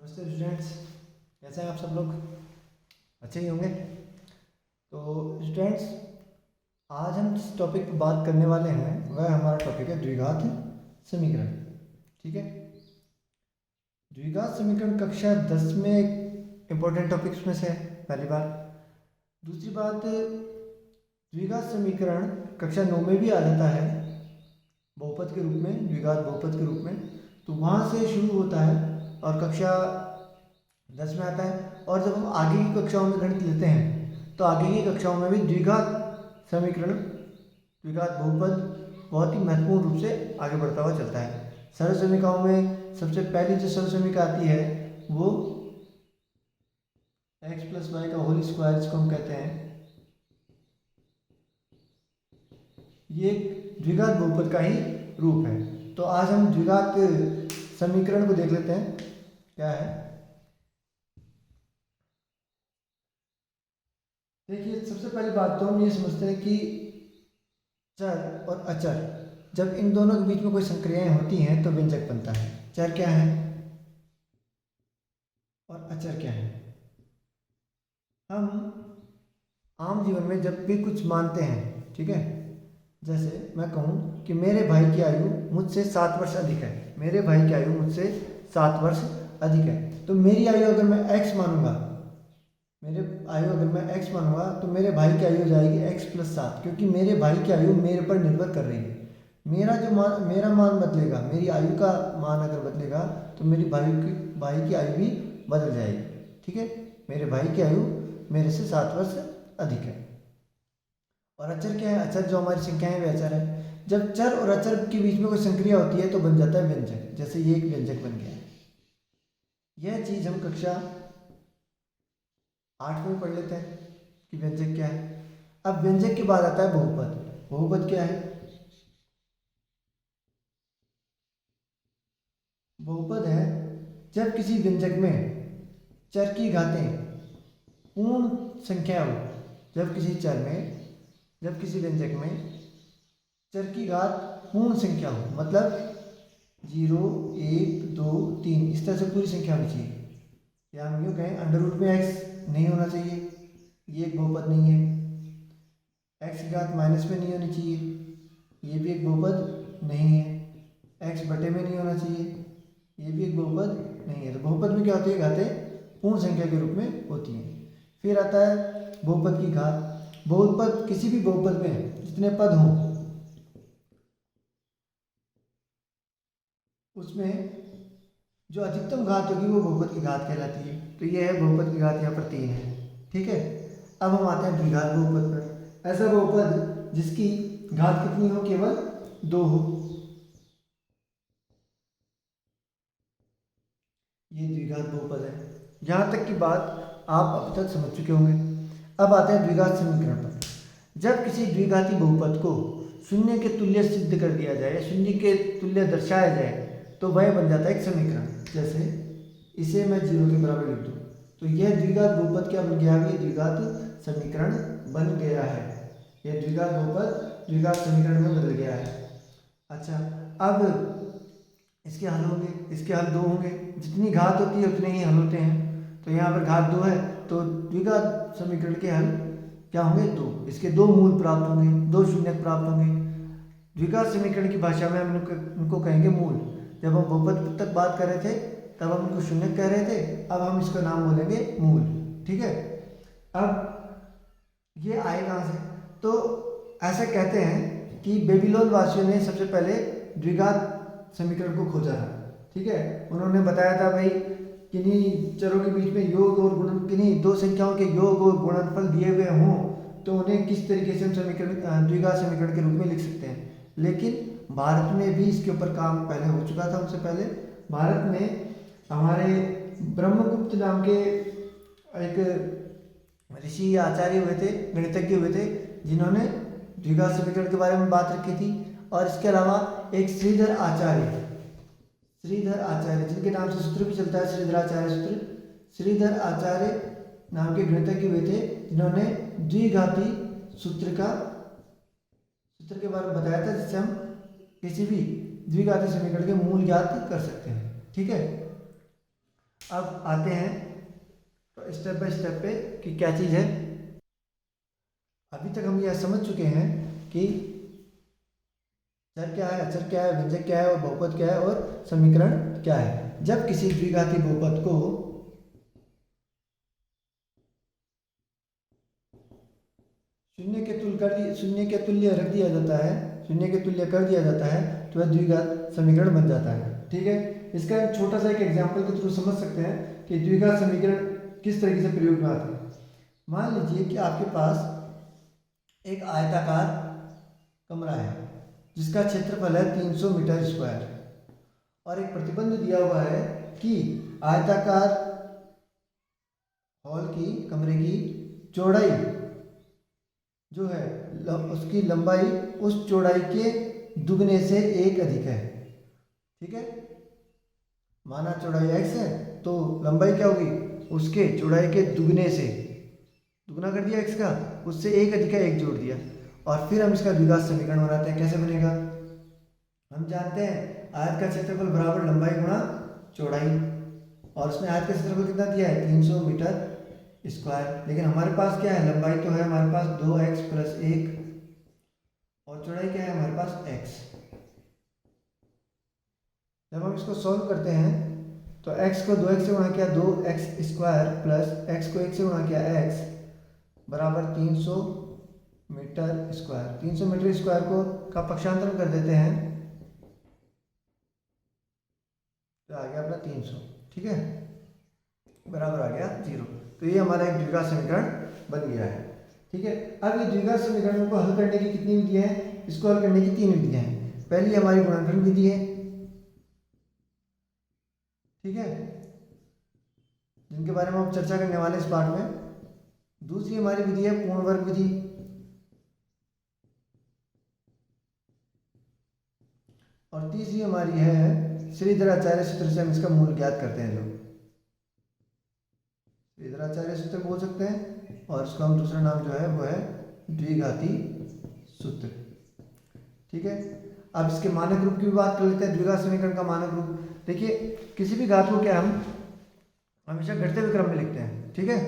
नमस्ते स्टूडेंट्स, कैसे हैं आप सब लोग? अच्छे ही होंगे। तो स्टूडेंट्स, आज हम जिस टॉपिक पर बात करने वाले हैं वह हमारा टॉपिक है द्विघात समीकरण। ठीक है, द्विघात समीकरण कक्षा 10 में एक इम्पोर्टेंट टॉपिक्स में से है, पहली बात। दूसरी बात, द्विघात समीकरण कक्षा 9 में भी आ जाता है बहुपद के रूप में, द्विघात बहुपद के रूप में। तो वहाँ से शुरू होता है और कक्षा 10 में आता है। और जब हम आगे की कक्षाओं में गणित लेते हैं तो आगे की कक्षाओं में भी द्विघात समीकरण, द्विघात बहुपद बहुत ही महत्वपूर्ण रूप से आगे बढ़ता हुआ चलता है। सरल समीकरणों में सबसे पहली जो सरल समीकरण आती है वो x प्लस वाई का होल स्क्वायर, जिसको हम कहते हैं, ये द्विघात बहुपद का ही रूप है। तो आज हम द्विघात समीकरण को देख लेते हैं क्या है। देखिए, सबसे पहली बात तो हम ये समझते हैं कि चर और अचर, जब इन दोनों के बीच में कोई संक्रियाएं होती हैं तो व्यंजक बनता है। चर क्या है और अचर क्या है? हम आम जीवन में जब भी कुछ मानते हैं, ठीक है, जैसे मैं कहूँ कि मेरे भाई की आयु मुझसे 7 वर्ष अधिक है, मेरे भाई की आयु मुझसे 7 वर्ष अधिक है, तो मेरी आयु अगर मैं x मानूंगा, मेरे आयु अगर मैं x मानूंगा तो मेरे भाई की आयु हो जाएगी x प्लस 7, क्योंकि मेरे भाई की आयु मेरे पर निर्भर कर रही है। मेरा मान बदलेगा, मेरी आयु का मान अगर बदलेगा तो मेरी भाई की आयु भी बदल जाएगी। ठीक है, मेरे भाई की आयु मेरे से 7 वर्ष अधिक है। और अचर क्या है? अचर जो हमारी संख्याएं वे अचर है। जब चर और अचर के बीच में कोई संक्रिया होती है तो बन जाता है व्यंजक। जैसे ये एक व्यंजक बन गया है। यह चीज हम कक्षा 8 में पढ़ लेते हैं कि व्यंजक क्या है। अब व्यंजक के बाद आता है बहुपद। बहुपद क्या है? बहुपद है जब किसी व्यंजक में चर की घातें पूर्ण संख्या हो, जब किसी व्यंजक में चर की घात पूर्ण संख्या हो, मतलब 0, 1, 2, 3 इस तरह से पूरी संख्या होनी चाहिए। या हम यूँ कहें अंडर रूट में x नहीं होना चाहिए, ये एक बहुपद नहीं है। x की घात माइनस में नहीं होनी चाहिए, ये भी एक बहुपद नहीं है। x बटे में नहीं होना चाहिए, ये भी एक बहुपद नहीं है। तो बहुपद में क्या होती है? घातें पूर्ण संख्या के रूप में होती हैं। फिर आता है बहुपद की घात। बहुपद, किसी भी बहुपद में जितने पद हों उसमें जो अधिकतम घात होगी वो बहुपद की घात कहलाती है। तो ये है बहुपद की घात, यहाँ पर 3 है। ठीक है, अब हम आते हैं द्विघात बहुपद पर। ऐसा बहुपद जिसकी घात कितनी हो? केवल 2 हो, ये द्विघात बहुपद है। यहाँ तक की बात आप अब तक समझ चुके होंगे। अब आते हैं द्विघात समीकरण पर। जब किसी द्विघाती बहुपद को शून्य के तुल्य सिद्ध कर दिया जाए, शून्य के तुल्य दर्शाया जाए, तो वह बन जाता है एक समीकरण। जैसे इसे मैं 0 के बराबर लिख दूँ तो यह द्विघात बहुपद क्या बन गया? ये द्विघात समीकरण बन गया है। यह द्विघात बहुपद द्विघात समीकरण में बदल गया है। अच्छा, अब इसके हल होंगे, इसके हल 2 होंगे। जितनी घात होती है उतने ही हल होते हैं। तो यहाँ पर घात 2 है तो द्विघात समीकरण के हल क्या होंगे? 2। इसके 2 मूल प्राप्त होंगे, 2 शून्यक प्राप्त होंगे। द्विघात समीकरण की भाषा में हम उनको कहेंगे मूल। जब हम बहुपद तक बात कर रहे थे तब हम उनको शून्यक कह रहे थे, अब हम इसका नाम बोलेंगे मूल। ठीक है, अब ये आए कहाँ से? तो ऐसा कहते हैं कि बेबीलोन वासियों ने सबसे पहले द्विघात समीकरण को खोजा था। ठीक है, उन्होंने बताया था भाई किन्हीं चरों के बीच में योग और गुणन, किन्हीं दो संख्याओं के योग और गुणनफल दिए हुए हों तो उन्हें किस तरीके से हम समीकरण, द्विघात समीकरण के रूप में लिख सकते हैं। लेकिन भारत में भी इसके ऊपर काम पहले हो चुका था। उनसे पहले भारत में हमारे ब्रह्मगुप्त नाम के एक ऋषि आचार्य हुए थे, गणितज्ञ हुए थे, जिन्होंने द्विघात समीकरण के बारे में बात रखी थी। और इसके अलावा एक श्रीधर आचार्य जिनके नाम से सूत्र भी चलता है, श्रीधराचार्य सूत्र। श्रीधर आचार्य नाम के गणितज्ञ हुए थे जिन्होंने द्विघाती सूत्र के बारे में बताया था, जिससे हम किसी भी द्विघाती समीकरण के मूल ज्ञात कर सकते हैं। ठीक है, अब आते हैं तो स्टेप बाय स्टेप पे कि क्या चीज़ है। अभी तक हम यह समझ चुके हैं कि चर क्या है, अचर क्या है, व्यंजक क्या है और बहुपद क्या है और समीकरण क्या है। जब किसी द्विघाती बहुपद को शून्य के तुल्य रख दिया जाता है, शून्य के तुल्य कर दिया जाता है तो वह द्विघात समीकरण बन जाता है। ठीक है, इसका एक छोटा सा एक एग्जाम्पल के थ्रू समझ सकते हैं कि द्विघात समीकरण किस तरीके से प्रयोग में आते हैं। मान लीजिए कि आपके पास एक आयताकार कमरा है जिसका क्षेत्रफल है 300 मीटर स्क्वायर और एक प्रतिबंध दिया हुआ है कि आयताकार हॉल की कमरे की चौड़ाई जो है उसकी लंबाई उस चौड़ाई के दुगने से एक अधिक है। ठीक है, माना चौड़ाई x है तो लंबाई क्या होगी, उसके चौड़ाई के दुगने से, दुगना कर दिया x का, उससे एक अधिक है, एक जोड़ दिया और फिर हम इसका द्विघात समीकरण बनाते हैं। कैसे बनेगा, हम जानते हैं आयत का क्षेत्रफल बराबर लंबाई गुणा चौड़ाई और उसने आयत का क्षेत्रफल कितना दिया है 300 मीटर स्क्वायर। लेकिन हमारे पास क्या है, लंबाई तो है हमारे पास 2x प्लस 1 और चौड़ाई क्या है हमारे पास x। जब हम इसको सॉल्व करते हैं तो x को 2x से गुणा किया 2x स्क्वायर प्लस x को 1 से गुणा किया x बराबर 300 मीटर स्क्वायर। 300 मीटर स्क्वायर को का पक्षांतरण कर देते हैं तो आ गया अपना 300। ठीक है, बराबर आ गया 0। तो ये हमारा एक द्विघात समीकरण बन गया है। ठीक है, अब ये द्विघात समीकरण को हल करने की कितनी विधियां हैं, इसको हल करने की 3 विधियां हैं। पहली हमारी गुणनखंड विधि है, ठीक है, जिनके बारे में हम चर्चा करने वाले इस पाठ में। दूसरी हमारी विधि है पूर्ण वर्ग विधि और तीसरी हमारी है श्रीधराचार्य सूत्र से हम इसका मूल ज्ञात करते हैं, जो श्रीधराचार्य सूत्र बोल सकते हैं और इसका हम दूसरा नाम जो है वो है द्विघाती सूत्र। ठीक है, अब इसके मानक रूप की भी बात कर लेते हैं। द्विघात समीकरण का मानक रूप देखिए, किसी भी घात को क्या हम हमेशा घटते हुए क्रम में लिखते हैं। ठीक है,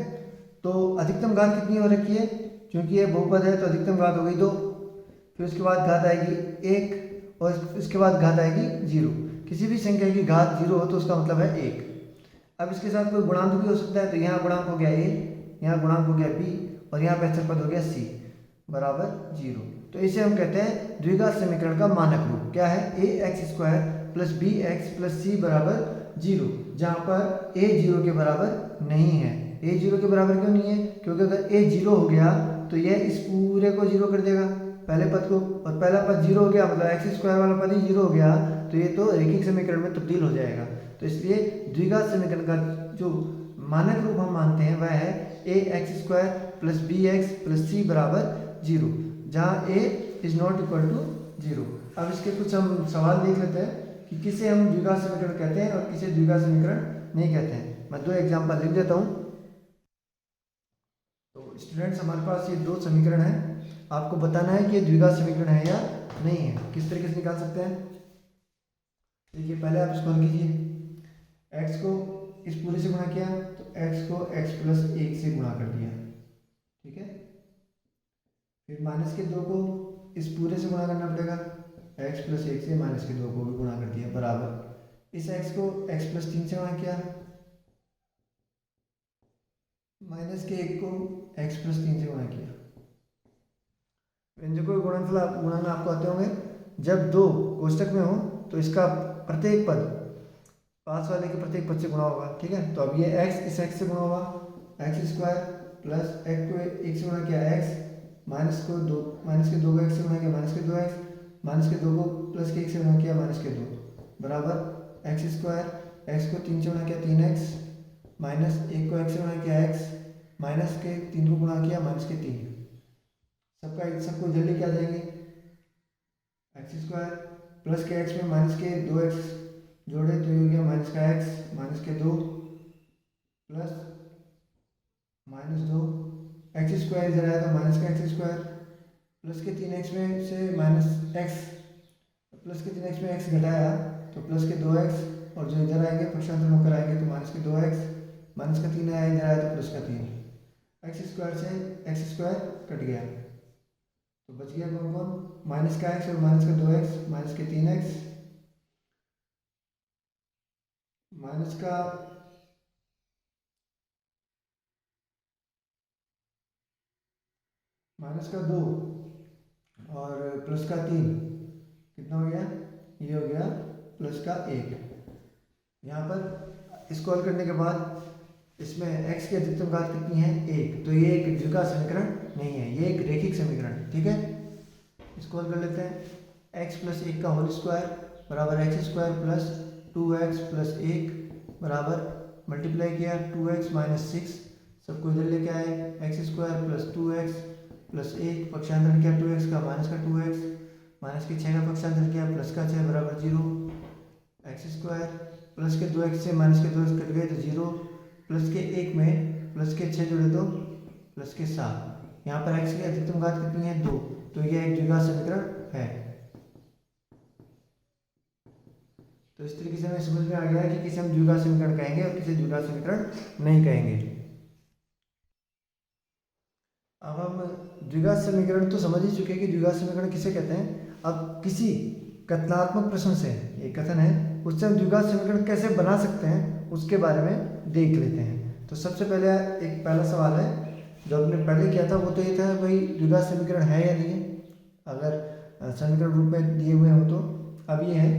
तो अधिकतम घात कितनी हो रखी है, क्योंकि ये बहुपद है तो अधिकतम घात हो गई 2, फिर उसके बाद घात आएगी 1 और इसके बाद घात आएगी 0। किसी भी संख्या की घात 0 हो तो उसका मतलब है 1। अब इसके साथ कोई गुणांक भी हो सकता है, तो यहाँ गुणांक हो गया a, यहाँ गुणांक हो गया b और यहाँ पे अचर पद हो गया c बराबर 0। तो इसे हम कहते हैं द्विघात समीकरण का मानक रूप। क्या है, ax square plus bx plus c बराबर 0, जहाँ पर a 0 के बराबर नहीं है। a 0 के बराबर क्यों नहीं है, क्योंकि अगर a 0 हो गया तो यह इस पूरे को 0 कर देगा, पहले पद को, और पहला पद 0 हो गया मतलब एक्स स्क्वायर वाला पद ही 0 हो गया तो ये तो रैखिक समीकरण में तब्दील हो जाएगा। तो इसलिए द्विघात समीकरण का जो मानक रूप हम मानते हैं वह है a x square plus b x plus c बराबर 0, जहाँ a is not equal to 0। अब इसके कुछ हम सवाल देख लेते हैं कि किसे हम द्विघात समीकरण कहते हैं और किसे द्विघात समीकरण नहीं कहते हैं। मैं 2 एग्जाम्पल लिख देता हूँ। तो स्टूडेंट्स, हमारे पास ये 2 समीकरण हैं, आपको बताना है कि ये द्विघात समीकरण है या नहीं है। किस तरीके से निकाल सकते हैं, देखिए पहले आप इसको हल कीजिए। x को इस पूरे से गुणा किया तो x को x प्लस 1 से गुणा कर दिया, ठीक है। फिर माइनस के 2 को इस पूरे से गुणा करना पड़ेगा, x प्लस 1 से माइनस के 2 को भी गुणा कर दिया बराबर इस x को x प्लस 3 से गुणा किया, माइनस के 1 को x प्लस 3 से गुणा किया। व्यंजकों के गुणनफल गुणन आपको आते होंगे। जब 2 कोष्टक में हो तो इसका प्रत्येक पद पास वाले के प्रत्येक पद से गुणा होगा, ठीक है। तो अब ये x इस x से गुणा होगा, एक्स स्क्वायर प्लस x को 1 से गुणा किया x, माइनस के 2 को x से गुणा किया माइनस के 2x, माइनस के 2 को प्लस के 1 से गुणा किया माइनस के 2 बराबर एक्स स्क्वायर, x को 3 से गुणा किया 3x, माइनस 1 को x से गुणा किया x, माइनस के 3 को गुणा किया माइनस के 3। सबको जल्दी क्या देंगे, एक्स स्क्वायर प्लस के x में माइनस के 2x जोड़े तो ये हो गया माइनस का x माइनस के 2 प्लस माइनस 2, एक्स स्क्वायर इधर आया तो माइनस का एक्स स्क्वायर प्लस के 3x में से माइनस x, प्लस के 3x में x घटाया तो प्लस के 2x और जो इधर आएंगे पक्षांतर होकर आएंगे तो माइनस के 2x, माइनस का 3 आया इधर आया तो प्लस का 3, एक्स स्क्वायर से एक्स स्क्वायर कट गया तो बच गया कौन कौन, माइनस का x और माइनस का 2x, माइनस के 3x, माइनस का दो और प्लस का 3, कितना हो गया, ये हो गया प्लस का 1। यहाँ पर इसको हल करने के बाद इसमें x की अधिकतम घात कितनी है, 1, तो ये एक द्विघात समीकरण नहीं है, ये एक रैखिक समीकरण, ठीक है। इसको हल कर लेते हैं, x प्लस 1 का होल स्क्वायर बराबर x square plus 2x plus 1 बराबर मल्टीप्लाई किया 2x माइनस 6, सबको इधर लेके आए, x square plus 2x plus 1, पक्षांतर किया 2x का माइनस का 2x, माइनस के 6 का पक्षांतर किया प्लस का 6 बराबर 0, एक्स स्क्वायर प्लस के 2x से माइनस के 2x कट गए तो 0, प्लस के 1 में प्लस के 6 जोड़े तो प्लस के 7, यहाँ पर x की अधिकतम घात कितनी है, 2, तो यह एक द्विघात समीकरण है। तो इस तरीके से हमें समझ में आ गया कि किसे हम द्विघात समीकरण कहेंगे और किसे द्विघात समीकरण नहीं कहेंगे। अब हम द्विघात समीकरण तो समझ ही चुके हैं कि द्विघात समीकरण किसे कहते हैं। अब किसी कथनात्मक प्रश्न से, एक कथन है, उससे हम द्विघात समीकरण कैसे बना सकते हैं उसके बारे में देख लेते हैं। तो सबसे पहले एक पहला सवाल है जो हमने पहले किया था, वो तो ये था भाई द्विघात समीकरण है या नहीं है, अगर समीकरण रूप में दिए हुए हो तो। अब ये है,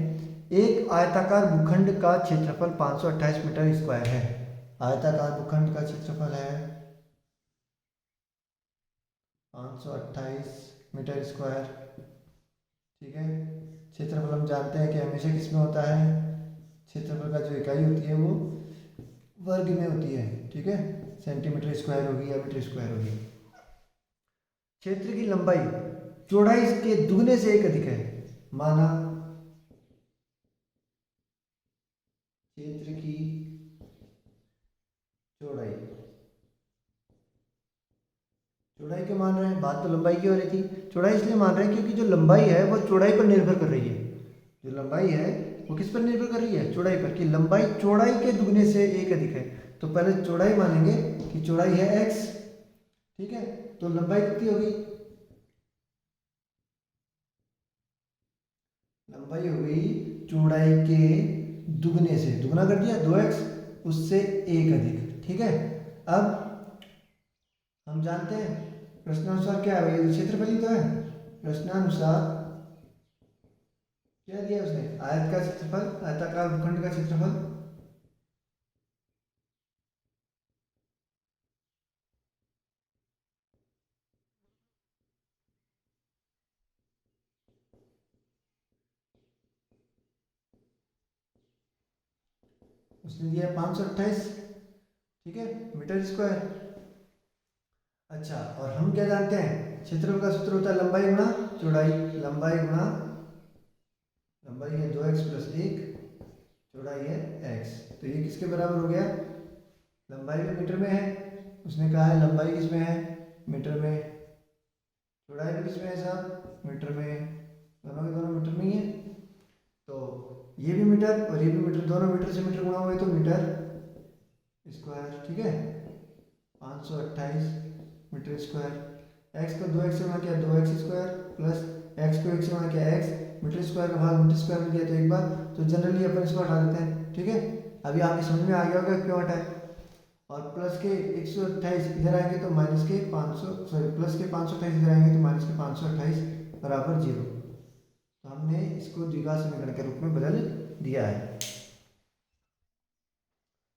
एक आयताकार भूखंड का क्षेत्रफल 528 मीटर स्क्वायर है। आयताकार भूखंड का क्षेत्रफल है 528 मीटर स्क्वायर, ठीक है। क्षेत्रफल हम जानते हैं कि हमेशा किसमें होता है, क्षेत्रफल का जो इकाई होती है वो वर्ग में होती है, ठीक है, सेंटीमीटर स्क्वायर होगी या मीटर स्क्वायर होगी। क्षेत्र की लंबाई चौड़ाई के दुगने से एक अधिक है, माना क्षेत्र की चौड़ाई क्यों मान रहे हैं, बात तो लंबाई की हो रही थी, चौड़ाई इसलिए मान रहे हैं क्योंकि जो लंबाई है वो चौड़ाई पर निर्भर कर रही है। जो लंबाई है वो किस पर निर्भर कर रही है, चौड़ाई पर, कि लंबाई चौड़ाई के दुगने से एक अधिक है। तो पहले चौड़ाई मानेंगे कि चौड़ाई है x, ठीक है, तो लंबाई कितनी होगी, लंबाई हो गई चौड़ाई के दुगने से, दुगना कर दिया 2x, उससे एक अधिक, ठीक है। अब हम जानते हैं प्रश्नानुसार क्या है, ये क्षेत्रफल ही तो है, प्रश्नानुसार क्या दिया उसने, आयत का क्षेत्रफल, आयताकार भूखंड का क्षेत्रफल, उसने दिया 528, ठीक है, मीटर स्क्वायर। अच्छा, और हम क्या जानते हैं, क्षेत्रफल का सूत्र होता है लंबाई गुणा चौड़ाई, लंबाई गुणा, लंबाई है 2x प्लस 1, चौड़ाई है x, तो ये किसके बराबर हो गया, लंबाई भी मीटर में है, उसने कहा है लंबाई किस में है, मीटर में, चौड़ाई भी किस में है साहब, मीटर में, दोनों के दोनों मीटर में ही है। तो ये भी मीटर और ये भी मीटर, दोनों मीटर से मीटर गुणा हुए तो मीटर स्क्वायर, ठीक है, 528 मीटर स्क्वायर। x को 2x से गुणा किया 2x स्क्वायर प्लस x को 1 से गुणा किया x, मीटर स्क्वायर का भाग मीटर स्क्वायर में दिया तो एक बार, तो जनरली अपन इसको हटा देते हैं, ठीक है। अभी आपके समझ में आ गया होगा क्यों हटाए। और प्लस के 128 इधर आएंगे तो माइनस के 500, सॉरी प्लस के 528 इधर आएंगे तो माइनस के 528 बराबर 0। तो हमने इसको द्विघात समीकरण के रूप में बदल दिया है।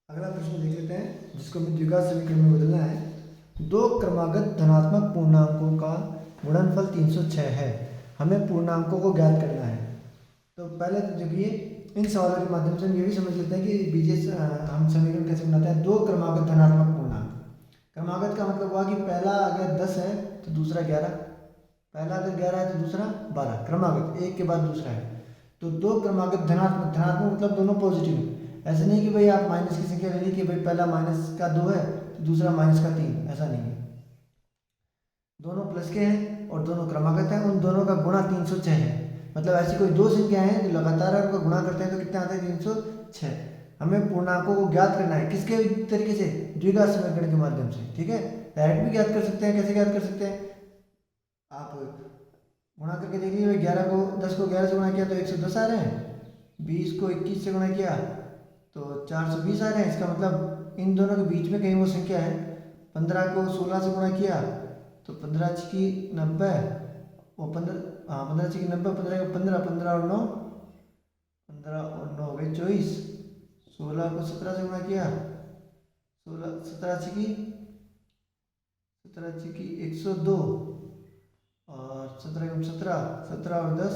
अगला प्रश्न देख लेते हैं जिसको हमें द्विघात समीकरण में बदलना है। दो क्रमागत धनात्मक पूर्णांकों का गुणनफल 306 है, हमें पूर्णांकों को ज्ञात करना है। तो पहले तो देखिए इन सवालों के माध्यम से हम ये भी समझ लेते हैं कि बीजेस हम समीकरण कैसे बनाते हैं। दो क्रमागत धनात्मक पूर्णांक, क्रमागत का मतलब हुआ कि पहला अगर 10 है तो दूसरा 11, पहला अगर 11 है तो दूसरा 12, क्रमागत एक के बाद दूसरा है। तो दो क्रमागत धनात्मक, धनात्मक मतलब दोनों पॉजिटिव, ऐसे नहीं कि भाई आप माइनस की संख्या ले ली कि भाई पहला माइनस का 2 है तो दूसरा माइनस का 3, ऐसा नहीं है। दोनों प्लस के हैं और दोनों क्रमागत हैं, उन दोनों का गुणा 306 है। मतलब ऐसी कोई दो संख्या है जो लगातार उनका गुणा करते हैं तो कितना आता है, 306। हमें पूर्णांकों को ज्ञात करना है, किसके तरीके से, द्विघात समीकरण के माध्यम से, ठीक है। डायरेक्ट भी ज्ञात कर सकते हैं, कैसे ज्ञात कर सकते हैं, आप गुणा करके देख लीजिए। 10 को 11 से गुणा किया तो 110 आ रहे हैं, 20 को 21 से गुणा किया तो 420 आ रहे हैं। इसका मतलब इन दोनों के बीच में कहीं वो संख्या है। 15 को 16 से गुणा किया तो 15 की 90, वो 15, हाँ 15 की 90, 15 का 15, 15 और 9, 15 और 9 हो गए 24। 16 को 17 से गुणा किया, 16 17 की 102, और 17 का 17, 17 और 10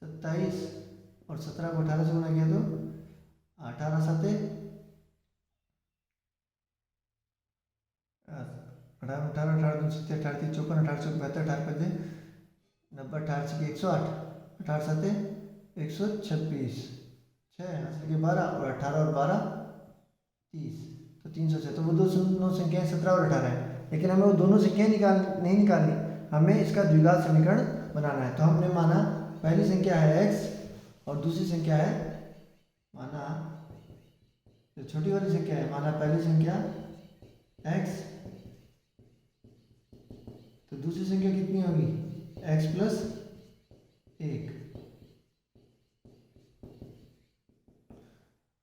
27, और 17 को 18 से गुणा किया तो 18 7 18 18 18 7 18 3 54 18 7 72 18 5 90 18 की 108, 18 7 126, 6 के 12, और 18 और 12 30, तो 306। तो वो दोनों संख्याएं 17 और 18 है, लेकिन हमें वो दोनों संख्याएं नहीं निकालनी, हमें इसका द्विघात समीकरण बनाना है। तो हमने माना पहली संख्या है x और दूसरी संख्या है, माना जो छोटी वाली संख्या है, माना पहली संख्या x, तो दूसरी संख्या कितनी होगी, x प्लस 1।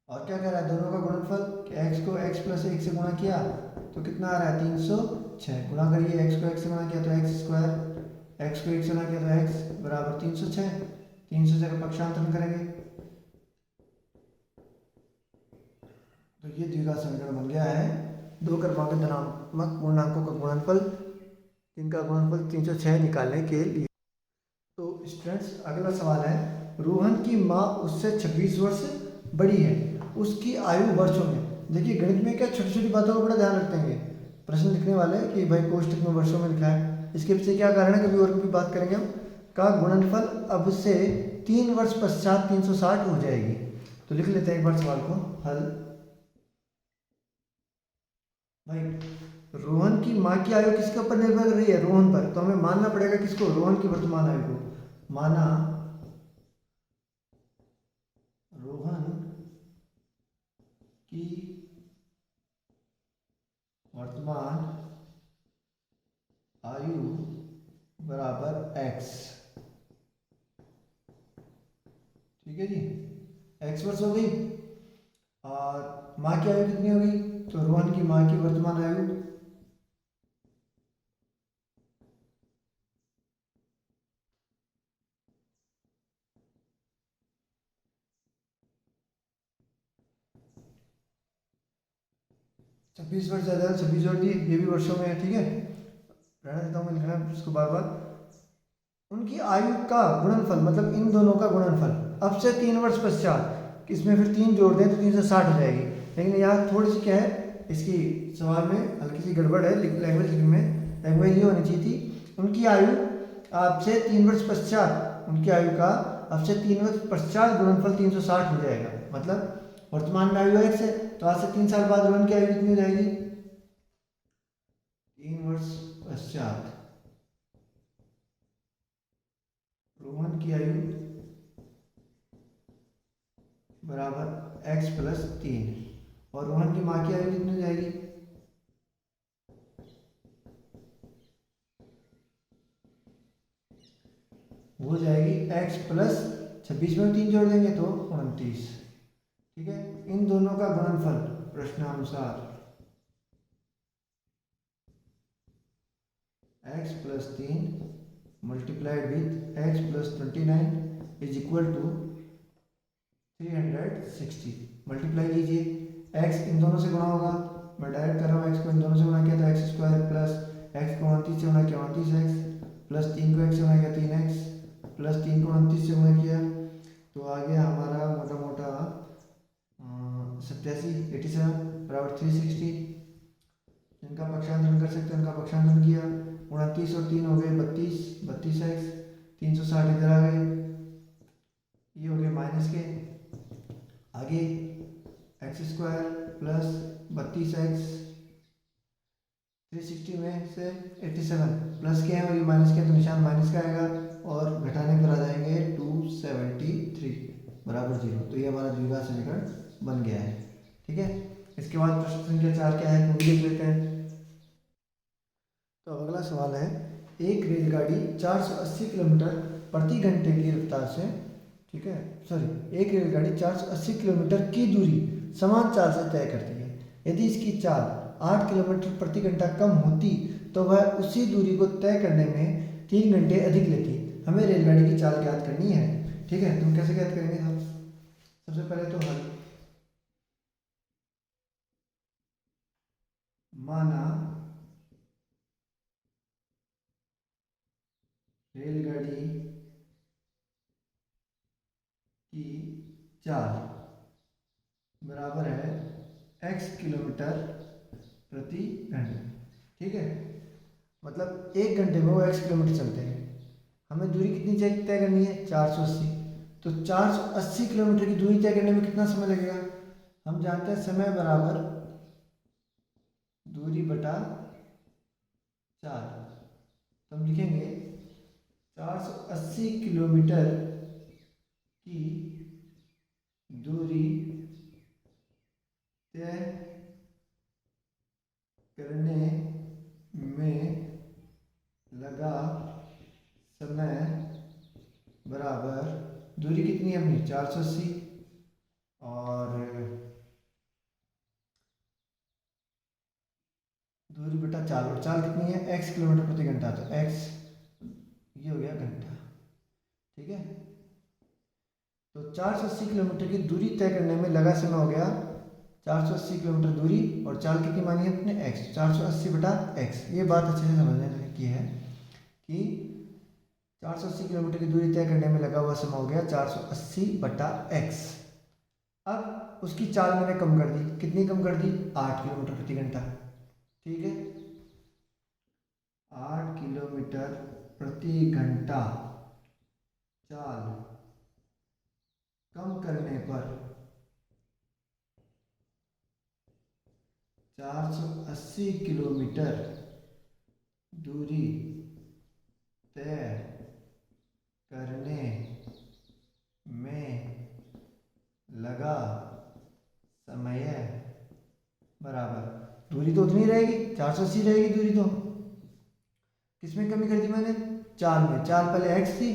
और क्या कह रहा है, दोनों का गुणनफल, x को x प्लस 1 से गुणा किया तो कितना आ रहा है, 306। गुणा करिए, x को x से गुणा किया तो x स्क्वायर, x को 1 से गुणा किया तो x बराबर 306। 306 का पक्षांतरण करेंगे तो ये द्विघात समीकरण बन गया है। दो क्रमांक धनात्मक पूर्णांकों का गुणनफल, इनका गुणनफल 306 निकालने के लिए। तो स्टूडेंट्स अगला सवाल है, रोहन की माँ उससे 26 वर्ष बड़ी है, उसकी आयु वर्षों में। देखिए गणित में क्या छोटी छोटी बातों का बड़ा ध्यान रखते हैं प्रश्न लिखने वाले कि भाई कोष्टक में वर्षों में लिखा है, इसके पीछे क्या कारण है, कभी और भी बात करेंगे हम। का गुणनफल अब से 3 वर्ष पश्चात 360 हो जाएगी। तो लिख लेते हैं एक बार सवाल को हल। भाई रोहन की माँ की आयु किसके ऊपर निर्भर कर रही है, रोहन पर, तो हमें मानना पड़ेगा किसको, रोहन की वर्तमान आयु को। माना रोहन की वर्तमान आयु बराबर x, ठीक है जी, x वर्ष हो गई। और माँ की आयु कितनी होगी, तो रोहन की माँ की वर्तमान आयु छब्बीस वर्ष ज़्यादा, 26 जोड़ दिए, ये भी वर्षों में है, ठीक है, रहने देता हूँ मैं लिखना उसको बार बार। उनकी आयु का गुणनफल, मतलब इन दोनों का गुणनफल अब से 3 वर्ष पश्चात, इसमें फिर 3 जोड़ दें तो 360 हो जाएगी। लेकिन यहाँ थोड़ी सी क्या है, इसकी सवाल में हल्की सी गड़बड़ है, लैंग्वेज लिखने में, लैंग्वेज ये होनी चाहिए थी, उनकी आयु अब से 3 वर्ष पश्चात, उनकी आयु का अब से 3 वर्ष पश्चात गुणनफल 360 हो जाएगा। मतलब वर्तमान में आयु x है, तो आज से 3 साल बाद रोहन की आयु कितनी हो जाएगी, 3 वर्ष पश्चात रोहन की आयु बराबर x प्लस 3, और रोहन की माँ की आयु कितनी हो जाएगी, वो हो जाएगी x प्लस 26 में 3 जोड़ देंगे तो 29, ठीक है। इन दोनों का गुणनफल प्रश्नानुसार x plus 3 multiplied with x plus 29 is equal to 360। Multiply कीजिए, x इन दोनों से गुणा होगा, मैं डायरेक्ट कर रहा हूँ, x को इन दोनों से गुणा किया तो x स्क्वायर प्लस x को 29 से गुणा किया 29x प्लस 3 को x से गुणा किया 3x प्लस 3 को 29 से गुणा किया तो आ गया हमारा मोटा मोटा 87 बराबर 360। जिनका पक्षांतरण कर सकते हैं उनका पक्षांतरण किया, 29 और 3 हो गए 32x, 360 इधर आ गए, ये हो गए माइनस के, आगे एक्स स्क्वायर प्लस 32x 360 में से 87 प्लस के हैं और ये माइनस के, तो निशान माइनस का आएगा और घटाने पर आ जाएंगे 273। बराबर 0। तो ये हमारा द्विघात समीकरण बन गया है। ठीक है, इसके बाद प्रश्न संख्या 4 क्या है वो भी देख लेते हैं। तो अगला सवाल है, एक रेलगाड़ी 480 किलोमीटर प्रति घंटे की रफ्तार से, ठीक है, एक रेलगाड़ी 480 किलोमीटर की दूरी समान चाल से तय करती है। यदि इसकी चाल 8 किलोमीटर प्रति घंटा कम होती तो वह उसी दूरी को तय करने में 3 घंटे अधिक लेती। हमें रेलगाड़ी की चाल ज्ञात करनी है। ठीक है, तुम कैसे ज्ञात करेंगे हम? सबसे पहले तो हल, माना रेलगाड़ी की चाल बराबर है x किलोमीटर प्रति घंटे। ठीक है, मतलब 1 घंटे में वो x किलोमीटर चलते हैं। हमें दूरी कितनी तय करनी है? 480। तो 480 किलोमीटर की दूरी तय करने में कितना समय लगेगा? हम जानते हैं समय बराबर दूरी बटा 4। तो हम लिखेंगे 480 किलोमीटर की दूरी तय करने में लगा समय बराबर दूरी कितनी है अपनी? 480 और दूरी बटा 4, और चाल कितनी है? x किलोमीटर प्रति घंटा। तो x ये हो गया घंटा। ठीक है, तो 480 किलोमीटर की दूरी तय करने में लगा समय हो गया 480 किलोमीटर दूरी, और चाल कितनी मानी है अपने? x। 480 बटा x। ये बात अच्छे से समझने की है कि 480 किलोमीटर की दूरी तय करने में लगा हुआ समय हो गया 480 बटा x। अब उसकी चाल मैंने कम कर दी। कितनी कम कर दी? 8 किलोमीटर प्रति घंटा। ठीक है, 8 किलोमीटर प्रति घंटा चाल कम करने पर 480 किलोमीटर दूरी तय करने में लगा समय बराबर, दूरी तो उतनी रहेगी, 480 रहेगी दूरी। तो किसमें कमी कर दी मैंने? चाल में। चाल पहले x थी,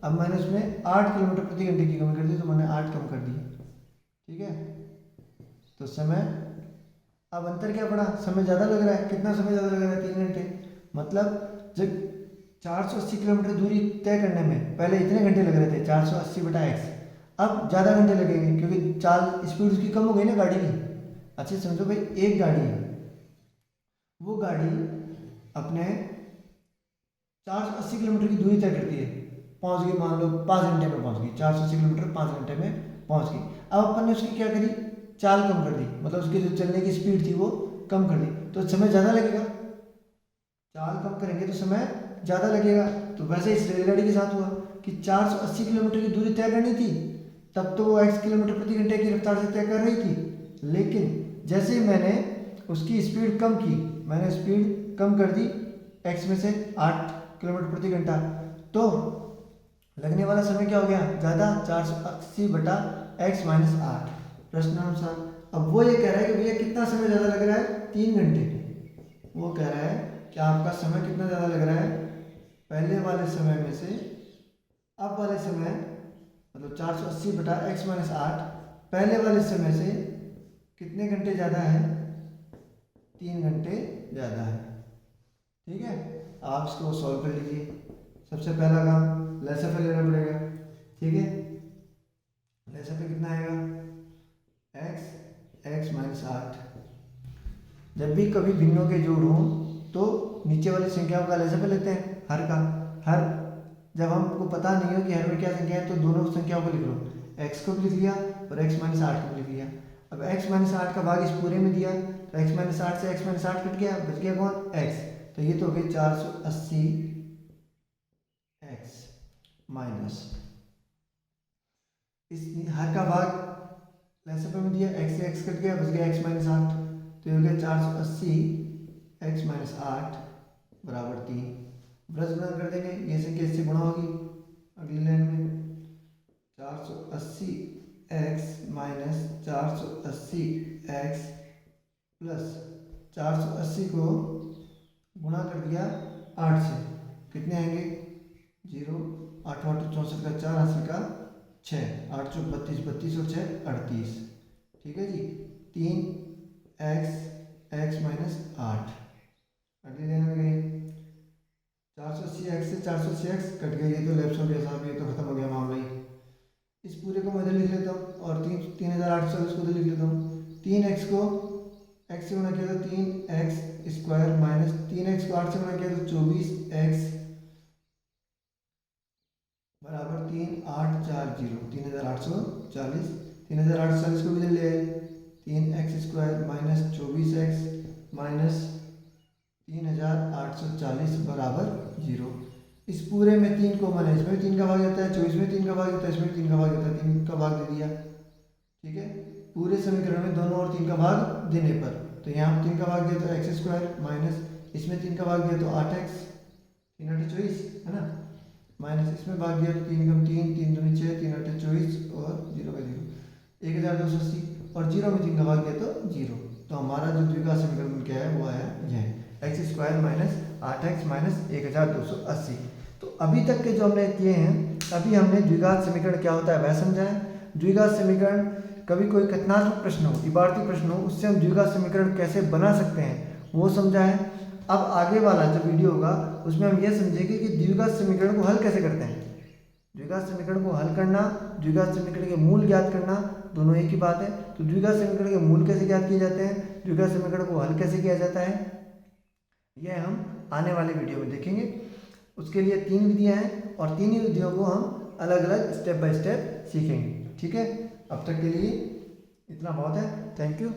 अब मैंने उसमें 8 किलोमीटर प्रति घंटे की कमी कर दी, तो मैंने 8 कम कर दी। ठीक है, तो समय, अब अंतर क्या पड़ा? समय ज़्यादा लग रहा है। कितना समय ज़्यादा लग रहा है? 3 घंटे। मतलब जब 480 किलोमीटर दूरी तय करने में पहले इतने घंटे लग रहे थे 480 बटा x, अब ज़्यादा घंटे लगेंगे क्योंकि चाल स्पीड उसकी कम हो गई ना गाड़ी की। अच्छे से समझो भाई, एक गाड़ी है, वो गाड़ी अपने 480 किलोमीटर की दूरी तय करती है, पहुंच गई, मान लो 5 घंटे में पहुंच गई, 480 किलोमीटर 5 घंटे में पहुंच गई। अब अपन ने उसकी क्या करी? चाल कम कर दी, मतलब उसकी जो चलने की स्पीड थी वो कम कर दी, तो समय ज़्यादा लगेगा। चाल कम करेंगे तो समय ज़्यादा लगेगा। तो वैसे इस रेलगाड़ी के साथ हुआ कि 480 किलोमीटर की दूरी तय करनी थी, तब तो वो x किलोमीटर प्रति घंटे की रफ्तार से तय कर रही थी। लेकिन जैसे ही मैंने उसकी स्पीड कम की, मैंने स्पीड कम कर दी x में से 8 किलोमीटर प्रति घंटा, तो लगने वाला समय क्या हो गया? ज़्यादा, 480 बटा x माइनस 8 प्रश्नानुसार। अब वो ये कह रहा है कि भैया कितना समय ज़्यादा लग रहा है? 3 घंटे। वो कह रहा है कि आपका समय कितना ज़्यादा लग रहा है? पहले वाले समय में से अब वाले समय, मतलब 480 बटा x माइनस 8, पहले वाले समय से कितने घंटे ज़्यादा है? 3 घंटे ज़्यादा है। ठीक है, आप इसको सॉल्व कर लीजिए। सबसे पहला काम लसाफे लेना पड़ेगा। ठीक है, लसाफे कितना आएगा? x minus 8। जब भी कभी भिन्नों के जोड़ हो तो नीचे वाली संख्याओं का लसाफे लेते हैं, हर का। हर, जब हमको पता नहीं हो कि हर में क्या संख्या है तो दोनों संख्याओं को लिख लो, x को भी लिख लिया और x माइनस 8 को भी लिख लिया। अब x माइनस 8 का भाग इस पूरे में दिया, तो x माइनस 8 से x माइनस 8 कट गया, बच गया कौन? x। तो ये तो हो गई 480 x माइनस, इस हर का भाग लसाफे में दिया, x से x कट गया, बच गया x माइनस 8। तो ये हो गया 480 x माइनस 8 बराबर 3। ब्रज गुणा कर देंगे, ये संख्या इससे गुणा होगी अगली लाइन में। 480 एक्स माइनस 480 एक्स प्लस 480 को गुणा कर दिया 8 से, कितने आएंगे 0, 8 8 64 का 4 80 का 6, 8 चौक 32, 32 और 6 38, ठीक है जी। 3 एक्स माइनस 8 अगली लाइन में गई 480 एक्स से 480 एक्स कट गई, ये तो लेफ्ट हो गया साहब, ये तो खत्म हो गया मामला ही। इस पूरे को मैं इधर लिख लेता हूँ और 3840 को इधर लिख लेता हूँ। 3x को x से गुणा किया तो 3x स्क्वायर माइनस 3x को 8 से गुणा किया तो 24x बराबर 3840, 3840, 3840 को भी इधर ले आए। 3x square minus 24x minus 3840 बराबर 0। इस पूरे में 3 कॉमन है, इसमें 3 का भाग जाता है, 24 में 3 का भाग जाता है, इसमें 3 का भाग जाता है, 3 का भाग दे दिया, ठीक है। पूरे समीकरण में दोनों और 3 का भाग देने पर, तो यहाँ 3 का भाग दिया तो एक्स स्क्वायर माइनस इसमें 3 का भाग दिया तो 8x, 3 8 24 है ना, माइनस इसमें भाग दिया तो 3 कम 3, 3 दूनी 6, 3 8 24 और 0 का 0, 1280 और 0 में 3 का भाग दिया तो 0। तो हमारा जो द्विघात समीकरण क्या है वो आया यह x square minus 8x minus 1280। तो अभी तक के जो हमने किए हैं, अभी हमने द्विघात समीकरण क्या होता है वह समझा है। द्विघात समीकरण कभी कोई कथनात्मक प्रश्न हो, इबारती प्रश्न हो, उससे हम द्विघात समीकरण कैसे बना सकते हैं वो समझा है। अब आगे वाला जो वीडियो होगा उसमें हम ये समझेंगे कि द्विघात समीकरण को हल कैसे करते हैं। द्विघात समीकरण को हल करना, द्विघात समीकरण के मूल ज्ञात करना, दोनों एक ही बात है। तो द्विघात समीकरण के मूल कैसे ज्ञात किए जाते हैं, द्विघात समीकरण को हल कैसे किया जाता है, यह हम आने वाले वीडियो में देखेंगे। उसके लिए 3 विधियां हैं और तीनों विधियों को हम अलग अलग स्टेप बाय स्टेप सीखेंगे, ठीक है। अब तक के लिए इतना बहुत है, थैंक यू।